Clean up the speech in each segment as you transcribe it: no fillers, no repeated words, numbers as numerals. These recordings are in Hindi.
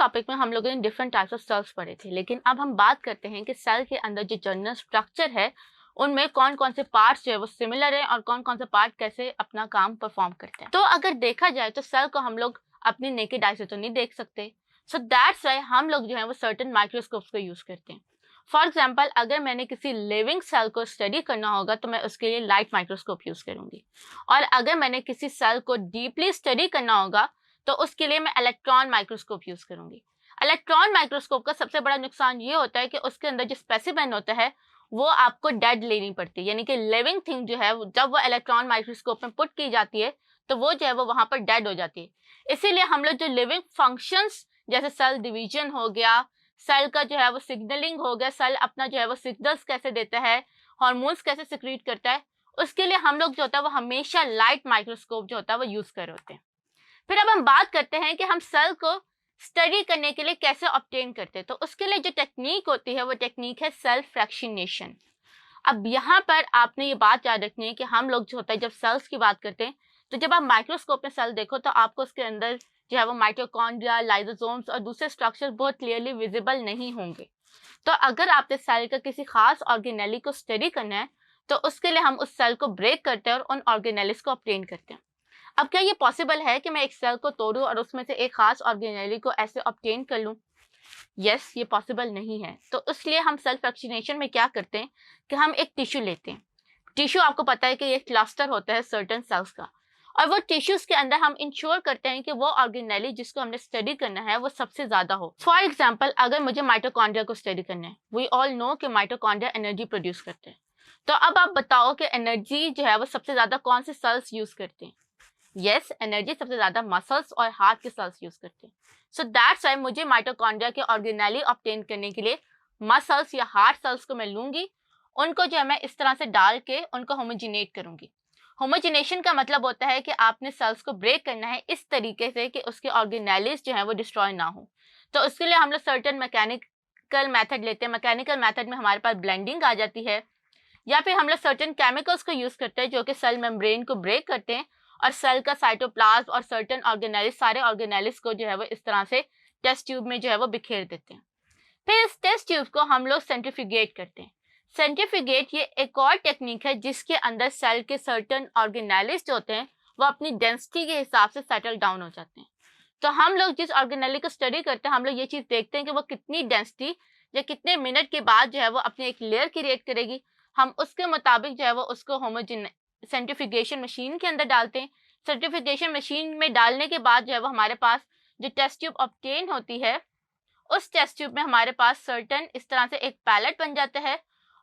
टॉपिक में हम लोगों ने डिफरेंट टाइप्स ऑफ सेल्स पढ़े थे, लेकिन अब हम बात करते हैं कि सेल के अंदर जो जनरल स्ट्रक्चर है उनमें कौन कौन से पार्ट्स जो है वो सिमिलर है और कौन कौन से पार्ट कैसे अपना काम परफॉर्म करते हैं। तो अगर देखा जाए तो सेल को हम लोग अपनी नेकेड आई से तो नहीं देख सकते, सो दैट्स व्हाई हम लोग जो है वो सर्टेन माइक्रोस्कोप्स को यूज करते हैं। फॉर एग्जाम्पल, अगर मैंने किसी लिविंग सेल को स्टडी करना होगा तो मैं उसके लिए लाइट माइक्रोस्कोप यूज करूंगी, और अगर मैंने किसी सेल को डीपली स्टडी करना होगा तो उसके लिए मैं इलेक्ट्रॉन माइक्रोस्कोप यूज करूंगी। इलेक्ट्रॉन माइक्रोस्कोप का सबसे बड़ा नुकसान ये होता है कि उसके अंदर जो स्पेसिमेन होता है वो आपको डेड लेनी पड़ती है, यानी कि लिविंग थिंग जो है जब वो इलेक्ट्रॉन माइक्रोस्कोप में पुट की जाती है तो वो जो है वो वहां पर डेड हो जाती है। इसीलिए हम लोग जो लिविंग फंक्शंस जैसे सेल डिवीजन हो गया, सेल का जो है वो सिग्नलिंग हो गया, सेल अपना जो है वो सिग्नल्स कैसे देता है, हार्मोन्स कैसे सिक्रीट करता है, उसके लिए हम लोग जो होता है वो हमेशा लाइट माइक्रोस्कोप जो होता है वो यूज कर रहे होते हैं। फिर अब हम बात करते हैं कि हम सेल को स्टडी करने के लिए कैसे ऑब्टेन करते हैं। तो उसके लिए जो टेक्निक होती है वो टेक्निक है सेल फ्रैक्शनेशन। अब यहाँ पर आपने ये बात याद रखनी है कि हम लोग जो होता है जब सेल्स की बात करते हैं तो जब आप माइक्रोस्कोप में सेल देखो तो आपको उसके अंदर जो है वो माइटोकॉन्ड्रिया, लाइसोसोम्स और दूसरे स्ट्रक्चर बहुत क्लियरली विजिबल नहीं होंगे। तो अगर आपने सेल का किसी खास ऑर्गेनेली को स्टडी करना है तो उसके लिए हम उस सेल को ब्रेक करते हैं और उन ऑर्गेनेलिस को ऑब्टेन करते हैं। अब क्या ये पॉसिबल है कि मैं एक सेल को तोड़ूं और उसमें से एक खास ऑर्गेनेली को ऐसे ऑब्टेन कर लूं? यस, ये पॉसिबल नहीं है। तो इसलिए हम सेल फ्रैक्शनेशन में क्या करते हैं कि हम एक टिश्यू लेते हैं। टिश्यू आपको पता है कि ये क्लस्टर होता है सर्टेन सेल्स का, और वो टिश्यूज के अंदर हम इंश्योर करते हैं कि वो ऑर्गेनेली जिसको हमने स्टडी करना है वो सबसे ज्यादा हो। फॉर एग्जाम्पल, अगर मुझे माइटोकॉन्ड्रिया को स्टडी करना है, वी ऑल नो कि माइटोकॉन्ड्रिया एनर्जी प्रोड्यूस करते हैं। तो अब आप बताओ कि एनर्जी जो है वो सबसे ज्यादा कौन से सेल्स यूज करते हैं? यस, एनर्जी सबसे ज्यादा मसल्स और हार्ट के सेल्स यूज करते हैं। सो दैट्स व्हाई मुझे माइटोकॉन्ड्रिया के ऑर्गेनेली ऑब्टेन करने के लिए मसल्स या हार्ट सेल्स को मैं लूंगी, उनको जो है मैं इस तरह से डाल के उनको होमोजिनेट करूंगी। होमोजिनेशन का मतलब होता है कि आपने सेल्स को ब्रेक करना है इस तरीके से कि उसके ऑर्गेनेलिस जो है वो डिस्ट्रॉय ना हो। तो उसके लिए हम लोग सर्टेन मैकेनिकल मेथड लेते हैं। मैकेनिकल मेथड में हमारे पास ब्लेंडिंग आ जाती है, या फिर हम लोग सर्टेन केमिकल्स को यूज करते हैं जो कि सेल मेम्ब्रेन को ब्रेक करते हैं और सेल का साइटोप्लाज्म और सर्टेन ऑर्गेनेलिस, सारे ऑर्गेनेलिस को जो है वो इस तरह से टेस्ट ट्यूब में जो है वो बिखेर देते हैं। फिर इस टेस्ट ट्यूब को हम लोग सेंट्रीफ्यूगेट करते हैं। सेंट्रीफ्यूगेट ये एक और टेक्निक है जिसके अंदर सेल के सर्टेन ऑर्गेनेलिस जो होते हैं वो अपनी डेंसिटी के हिसाब से सेटल डाउन हो जाते हैं। तो हम लोग जिस ऑर्गेनेली को स्टडी करते हैं हम लोग ये चीज़ देखते हैं कि वो कितनी डेंसिटी या कितने मिनट के बाद जो है वो अपनी एक लेयर क्रिएट करेगी। हम उसके मुताबिक जो है वो उसको सेंट्रीफ्यूगेशन मशीन के अंदर डालते हैं। सेंट्रीफ्यूगेशन मशीन में डालने के बाद जो है वो हमारे पास जो टेस्ट ट्यूब ऑब्टेन होती है, उस टेस्ट ट्यूब में हमारे पास सर्टेन इस तरह से एक पैलेट बन जाता है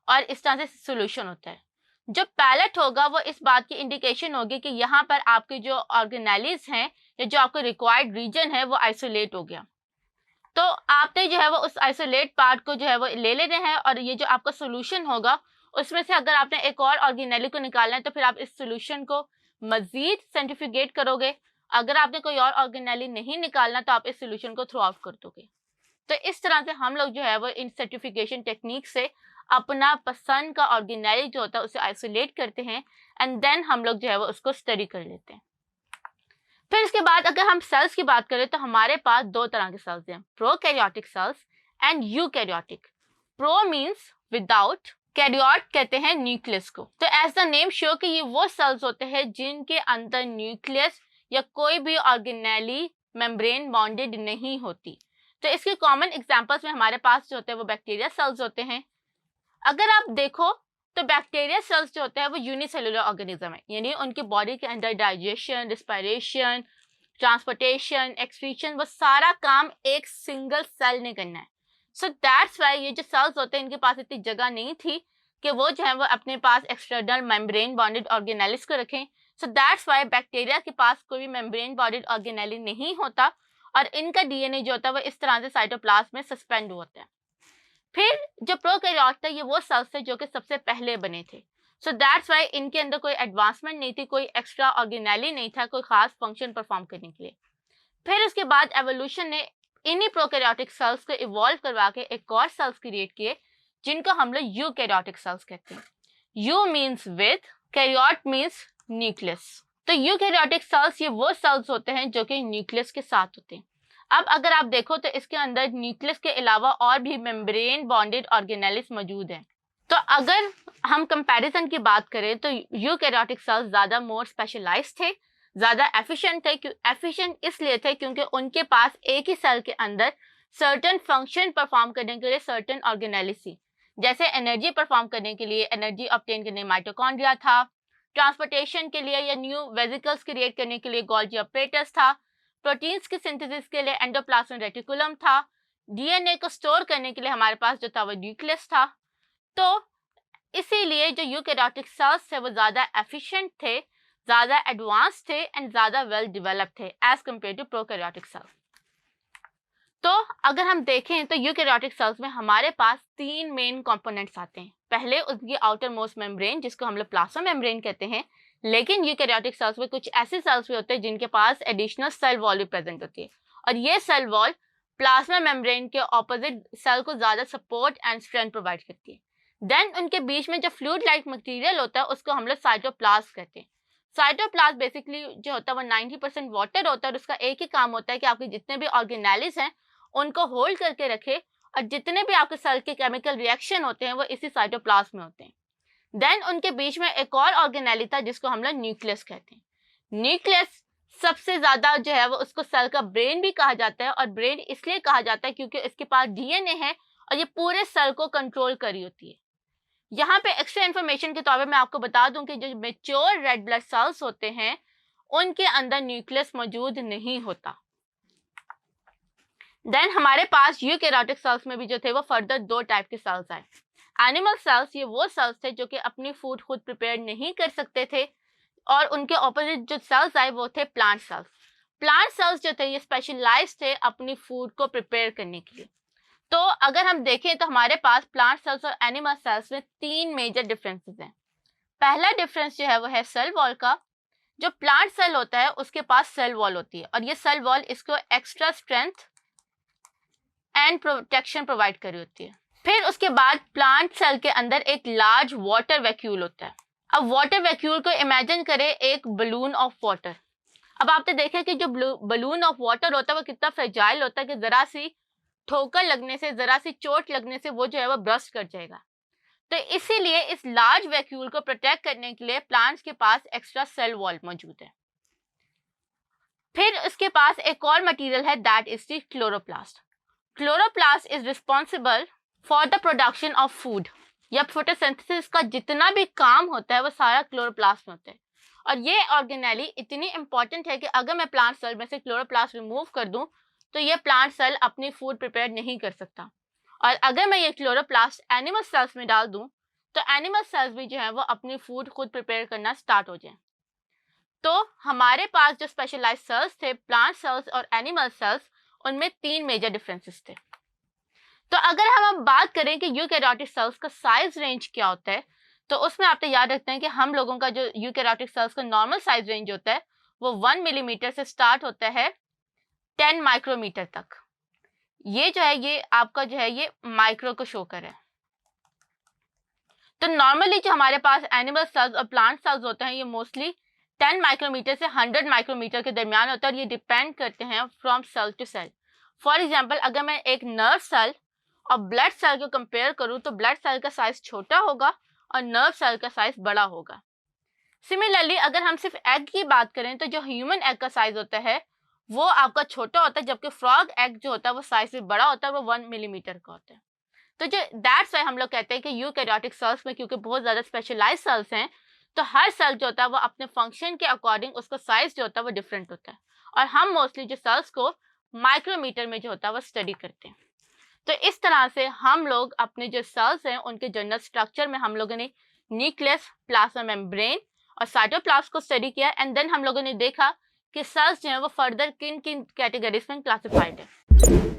और इस तरह से सोल्यूशन होता है। जो पैलेट होगा वो इस बात की इंडिकेशन होगी कि यहाँ पर आपके जो ऑर्गेनेलिस हैं या जो आपको रिक्वायर्ड रीजन है वो आइसोलेट हो गया। तो आपने जो है वो उस आइसोलेट पार्ट को जो है वो ले लेना है, और ये जो आपका सोल्यूशन होगा उसमें से अगर आपने एक और ऑर्गेनेली को निकालना है तो फिर आप इस सोल्यूशन को मजीद सेंट्रीफ्यूगेट करोगे। अगर आपने कोई और ऑर्गेनेली नहीं निकालना तो आप इस सोल्यूशन को थ्रो आउट कर दोगे। तो इस तरह से हम लोग जो है वो इन सेंट्रीफ्यूगेशन टेक्निक से अपना पसंद का ऑर्गेनेली जो होता है उसे आइसोलेट करते हैं, एंड देन हम लोग जो है वो उसको स्टडी कर लेते हैं। फिर इसके बाद अगर हम सेल्स की बात करें तो हमारे पास दो तरह के सेल्स हैं, prokaryotic cells and eukaryotic. Pro means without, karyote कहते हैं न्यूक्लियस को। तो एज द नेम शो कि ये वो सेल्स होते हैं जिनके अंदर न्यूक्लियस या कोई भी ऑर्गेनेली मेम्ब्रेन बॉन्डेड नहीं होती। तो इसके कॉमन एग्जांपल्स में हमारे पास जो होते हैं वो बैक्टीरिया सेल्स होते हैं। अगर आप देखो तो बैक्टीरिया सेल्स जो होते हैं वो यूनिसेलुलर ऑर्गेनिज्म है, यानी उनकी बॉडी के अंदर डाइजेशन, रिस्पायरेशन, ट्रांसपोर्टेशन, एक्सक्रीशन, वो सारा काम एक सिंगल सेल ने करना है। सो दैट्स वाई ये जो सेल्स होते हैं इनके पास इतनी जगह नहीं थी कि वो जो है वो अपने पास एक्सटर्नल मेम्ब्रेन बॉन्डेड ऑर्गेनेलिस को रखें। सो दैट्स वाई बैक्टीरिया के पास कोई भी मेम्ब्रेन बॉन्डेड ऑर्गेनेली नहीं होता और इनका डीएनए जो होता है वो इस तरह से साइटोप्लाज्म में सस्पेंड होता है। फिर जो प्रोकैरियोट था ये वो सेल्स थे जो कि सबसे पहले बने थे। सो दैट्स वाई इनके अंदर कोई एडवांसमेंट नहीं थी, कोई एक्स्ट्रा ऑर्गेनेली नहीं था कोई खास फंक्शन परफॉर्म करने के लिए। फिर उसके बाद एवोल्यूशन ने इन्हीं प्रोकैरियोटिक सेल्स को इवॉल्व करवा के एक और सेल्स क्रिएट किए जिनको हम लोग यूकैरियोटिक सेल्स कहते हैं। Eu means with, karyote means nucleus. तो यूकैरियोटिक सेल्स ये वो सेल्स होते हैं जो कि न्यूक्लियस के साथ होते हैं। अब अगर आप देखो तो इसके अंदर न्यूक्लियस के अलावा और भी मेम्ब्रेन बॉन्डेड ऑर्गेनेल्स मौजूद हैं। तो अगर हम कंपैरिजन की बात करें तो यूकैरियोटिक सेल्स ज़्यादा मोर स्पेशलाइज्ड थे, ज़्यादा एफिशिएंट थे। एफिशिएंट इसलिए थे क्योंकि उनके पास एक ही सेल के अंदर सर्टेन फंक्शन परफॉर्म करने के लिए सर्टेन ऑर्गेनेल्स थी। जैसे एनर्जी परफॉर्म करने के लिए, एनर्जी ऑब्टेन करने माइटोकॉन्ड्रिया था, ट्रांसपोर्टेशन के लिए या न्यू वेसिकल्स क्रिएट करने के लिए गोल्गी अपरेटस था, प्रोटीन्स की सिंथेसिस के लिए एंडोप्लाज्मिक रेटिकुलम था, डीएनए को स्टोर करने के लिए हमारे पास जो था वो न्यूक्लियस था। तो इसीलिए जो यूकैरियोटिक सेल्स थे वो ज़्यादा एफिशिएंट थे, ज़्यादा एडवांस थे एंड ज़्यादा वेल डेवलप्ड थे as compare to prokaryotic cells. तो अगर हम देखें तो यूकैरियोटिक सेल्स में हमारे पास 3 मेन कंपोनेंट्स आते हैं। पहले उनकी आउटर मोस्ट मेम्ब्रेन जिसको हम लोग प्लाज्मा मेम्ब्रेन कहते हैं, लेकिन यूकैरियोटिक सेल्स में कुछ ऐसे सेल्स भी होते हैं जिनके पास एडिशनल सेल वॉल भी प्रेजेंट होती है, और ये सेल वॉल प्लाज्मा मेम्ब्रेन के ऑपोजिट सेल को ज़्यादा सपोर्ट एंड स्ट्रेंथ प्रोवाइड करती है। देन उनके बीच में जो फ्लूइड लाइक मटीरियल होता है उसको हम लोग साइटोप्लाज्म कहते हैं। साइटोप्लाज्म बेसिकली जो होता है वो 90% वाटर होता है, और उसका एक ही काम होता है कि आपके जितने भी ऑर्गेनेल्स हैं उनको होल्ड करके रखे, और जितने भी आपके सेल के केमिकल रिएक्शन होते हैं वो इसी साइटोप्लाज्म में होते हैं। देन उनके बीच में एक और ऑर्गेनेल था जिसको हम लोग न्यूक्लियस कहते हैं। न्यूक्लियस सबसे ज्यादा जो है वो उसको सेल का ब्रेन भी कहा जाता है, और ब्रेन इसलिए कहा जाता है क्योंकि इसके पास डीएनए है और ये पूरे सेल को कंट्रोल करी होती है। यहाँ पे एक्स्ट्रा इन्फॉर्मेशन के तौर पे मैं आपको बता दूं कि जो मेच्योर रेड ब्लड सेल्स होते हैं उनके अंदर न्यूक्लियस मौजूद नहीं होता। देन हमारे पास यूकैरियोटिक सेल्स में भी जो थे वो फर्दर 2 टाइप के सेल्स आए। एनिमल सेल्स, ये वो सेल्स थे जो कि अपनी फूड खुद प्रिपेयर नहीं कर सकते थे, और उनके ऑपोजिट जो सेल्स आए वो थे प्लांट सेल्स। प्लांट सेल्स जो थे ये स्पेशलाइज्ड थे अपनी फूड को प्रिपेयर करने के लिए। तो अगर हम देखें तो हमारे पास प्लांट सेल्स और एनिमल सेल्स में 3 मेजर डिफरेंसेस हैं। पहला डिफरेंस जो है वो है सेल वॉल का। जो प्लांट सेल होता है उसके पास सेल वॉल होती है, और ये सेल वॉल इसको extra strength and protection provide करी होती है। फिर उसके बाद प्लांट सेल के अंदर एक लार्ज वाटर वैक्यूल होता है। अब वाटर वैक्यूल को इमेजिन करें एक बलून ऑफ वाटर। अब आपने देखा कि जो बलून ऑफ वाटर होता है वो कितना फ्रेजाइल होता है कि जरा सी ठोकर लगने से, जरा सी चोट लगने से वो जो है वो बर्स्ट कर जाएगा। तो इसीलिए इस लार्ज वैक्यूल को प्रोटेक्ट करने के लिए प्लांट्स के पास एक्स्ट्रा सेल वॉल मौजूद है। फिर उसके पास एक और मटेरियल है, that is the chloroplast. Chloroplast is responsible for the production of food, या फोटोसिंथेसिस का जितना भी काम होता है वो सारा क्लोरोप्लास्ट में होता है। और ये ऑर्गेनेली इतनी इंपॉर्टेंट है कि अगर मैं प्लांट सेल में से क्लोरोप्लास्ट रिमूव कर दूं तो ये प्लांट सेल अपनी फूड प्रिपेयर नहीं कर सकता। और अगर मैं ये क्लोरोप्लास्ट एनिमल सेल्स में डाल दूं तो एनिमल सेल्स भी जो है वो अपनी फूड खुद प्रिपेयर करना स्टार्ट हो जाए। तो हमारे पास जो स्पेशलाइज्ड सेल्स थे, प्लांट सेल्स और एनिमल सेल्स, उनमें 3 मेजर डिफरेंसेस थे। तो अगर हम अब बात करें कि यूकैरियोटिक सेल्स का साइज रेंज क्या होता है, तो उसमें आप तो याद रखते हैं कि हम लोगों का जो यूकैरियोटिक सेल्स का नॉर्मल साइज रेंज होता है वो 1 मिलीमीटर से स्टार्ट होता है 10 माइक्रोमीटर तक। ये जो है ये आपका जो है ये माइक्रो को शो कर है। तो नॉर्मली जो हमारे पास एनिमल सेल्स और प्लांट सेल्स होते हैं ये मोस्टली 10 माइक्रोमीटर से 100 माइक्रोमीटर के दरमियान होता है, और ये डिपेंड करते हैं from cell to cell. For example, अगर मैं एक नर्व सेल और ब्लड सेल को कंपेयर करूं तो ब्लड सेल का साइज छोटा होगा और नर्व सेल का साइज बड़ा होगा। सिमिलरली अगर हम सिर्फ एग की बात करें तो जो ह्यूमन एग का साइज होता है वो आपका छोटा होता है, जबकि फ्रॉग एग जो होता है वो साइज से बड़ा होता है, वो 1 मिलीमीटर का होता है। तो जो दैट्स वाई हम लोग कहते हैं कि यूकैरियोटिक सेल्स में क्योंकि बहुत ज़्यादा स्पेशलाइज्ड सेल्स हैं तो हर सेल जो होता है वो अपने फंक्शन के अकॉर्डिंग उसका साइज जो होता है वो डिफरेंट होता है, और हम मोस्टली जो सेल्स को माइक्रोमीटर में जो होता है वो स्टडी करते हैं। तो इस तरह से हम लोग अपने जो सेल्स हैं उनके जनरल स्ट्रक्चर में हम लोगों ने न्यूक्लियस, प्लाज्मा मेम्ब्रेन और साइटोप्लाज्म को स्टडी किया, एंड देन हम लोगों ने देखा कि सेल्स जो है वो फर्दर किन किन कैटेगरीज में क्लासिफाइड है।